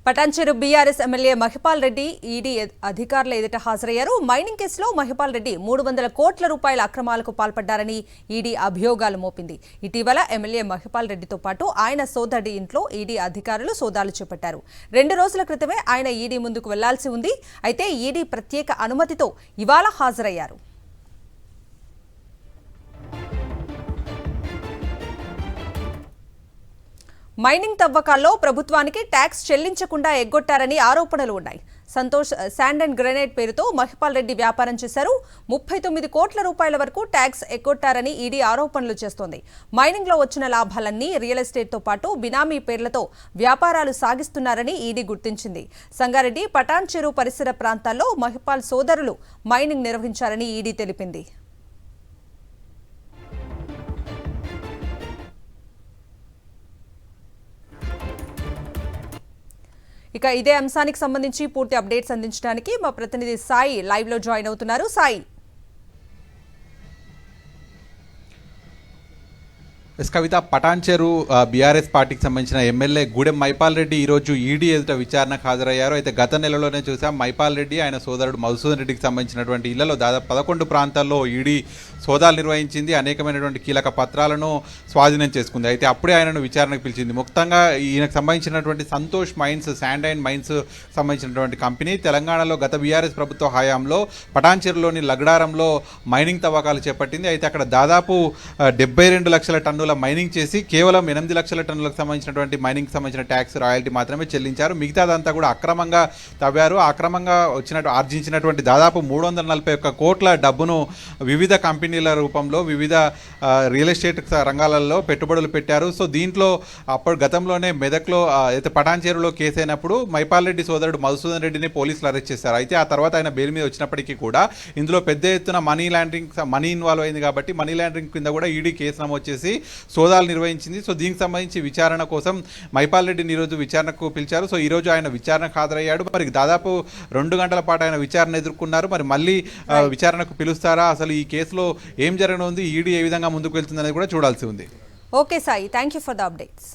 Patancheru BRS MLA Mahipal Reddy ED అధికారుల ఎదుట హాజరయ్యారు. మైనింగ్ కేసులో మహిపాల్ రెడ్డి 300 కోట్ల రూపాయల అక్రమాలకు పాల్పడ్డారని ఈడీ అభియోగాలు మోపింది. ఇటీవల ఎమ్మెల్యే మహిపాల్ రెడ్డితో పాటు ఆయన సోదరుడి ఇంట్లో ఈడీ అధికారులు సోదాలు చేపట్టారు. 2 రోజుల క్రితమే ఆయన ఈడీ ముందుకు వెళ్లాల్సి ఉంది. అయితే ఈడీ ప్రత్యేక అనుమతితో ఇవాళ హాజరయ్యారు. మైనింగ్ తవ్వకాల్లో ప్రభుత్వానికి ట్యాక్స్ చెల్లించకుండా ఎగ్గొట్టారని ఆరోపణలు ఉన్నాయి. సంతోష్ శాండ్ అండ్ గ్రెనేడ్ పేరుతో మహిపాల్ రెడ్డి వ్యాపారం చేశారు. 39 కోట్ల రూపాయల వరకు ట్యాక్స్ ఎగ్గొట్టారని ఈడీ ఆరోపణలు చేస్తోంది. మైనింగ్లో వచ్చిన లాభాలన్నీ రియల్ ఎస్టేట్తో పాటు బినామీ పేర్లతో వ్యాపారాలు సాగిస్తున్నారని ఈడీ గుర్తించింది. సంగారెడ్డి, పటాన్చెరు పరిసర ప్రాంతాల్లో మహిపాల్ సోదరులు మైనింగ్ నిర్వహించారని ఈడీ తెలిపింది. ఇక ఇదే అంశానికి సంబంధించి పూర్తి అప్డేట్స్ అందించడానికి మా ప్రతినిధి సాయి లైవ్ లో జాయిన్ అవుతున్నారు. సాయి, కవిత, పటాన్చెరు బీఆర్ఎస్ పార్టీకి సంబంధించిన ఎమ్మెల్యే గూడెం మహిపాల్ రెడ్డి ఈరోజు ఈడీ ఎదుట విచారణకు హాజరయ్యారు. అయితే గత నెలలోనే చూసాం మహిపాల్ రెడ్డి ఆయన సోదరుడు మధుసూదన్ రెడ్డికి సంబంధించినటువంటి ఇళ్లలో దాదాపు 11 ప్రాంతాల్లో ఈడీ సోదాలు నిర్వహించింది. అనేకమైనటువంటి కీలక పత్రాలను స్వాధీనం చేసుకుంది. అయితే అప్పుడే ఆయనను విచారణకు పిలిచింది. ముఖ్యంగా ఈయనకు సంబంధించినటువంటి Santosh mines, sand and mines సంబంధించినటువంటి కంపెనీ తెలంగాణలో గత బీఆర్ఎస్ ప్రభుత్వ హయాంలో పటాన్చెరులోని లగడారంలో మైనింగ్ తవ్వకాలు చేపట్టింది. అయితే అక్కడ దాదాపు 72 లక్షల టన్నుల మైనింగ్ చేసి కేవలం 8 లక్షల టన్నులకు సంబంధించినటువంటి మైనింగ్ సంబంధించిన ట్యాక్స్ రాయల్టీ మాత్రమే చెల్లించారు. మిగతాదంతా కూడా అక్రమంగా తవ్వారు. అక్రమంగా ఆర్జించినటువంటి దాదాపు 341 కోట్ల డబ్బును వివిధ కంపెనీల రూపంలో వివిధ రియల్ ఎస్టేట్ రంగాలలో పెట్టుబడులు పెట్టారు. సో దీంట్లో అప్పుడు గతంలోనే మెదక్లో అయితే పటాన్చెరులో కేసు అయినప్పుడు మహిపాల్ రెడ్డి సోదరుడు మధుసూదన్ రెడ్డిని పోలీసులు అరెస్ట్ చేశారు. అయితే ఆ తర్వాత ఆయన బెయిల్ మీద వచ్చినప్పటికీ కూడా ఇందులో పెద్ద ఎత్తున మనీ ఇన్వాల్వ్ అయింది కాబట్టి మనీ లాండరింగ్ కింద కూడా ఈడీ కేసు నమోదు చేసి సోదాలు నిర్వహించింది. సో దీనికి సంబంధించి విచారణ కోసం మహిపాల్ రెడ్డిని ఈరోజు విచారణకు పిలిచారు. సో ఈరోజు ఆయన విచారణకు హాజరయ్యాడు. మరి దాదాపు 2 గంటల పాటు ఆయన విచారణ ఎదుర్కొన్నారు. మరి మళ్ళీ విచారణకు పిలుస్తారా, అసలు ఈ కేసులో ఏం జరగనుంది, ఈడీ ఏ విధంగా ముందుకు వెళ్తుంది అనేది కూడా చూడాల్సి ఉంది. Okay Sai, thank you for the updates.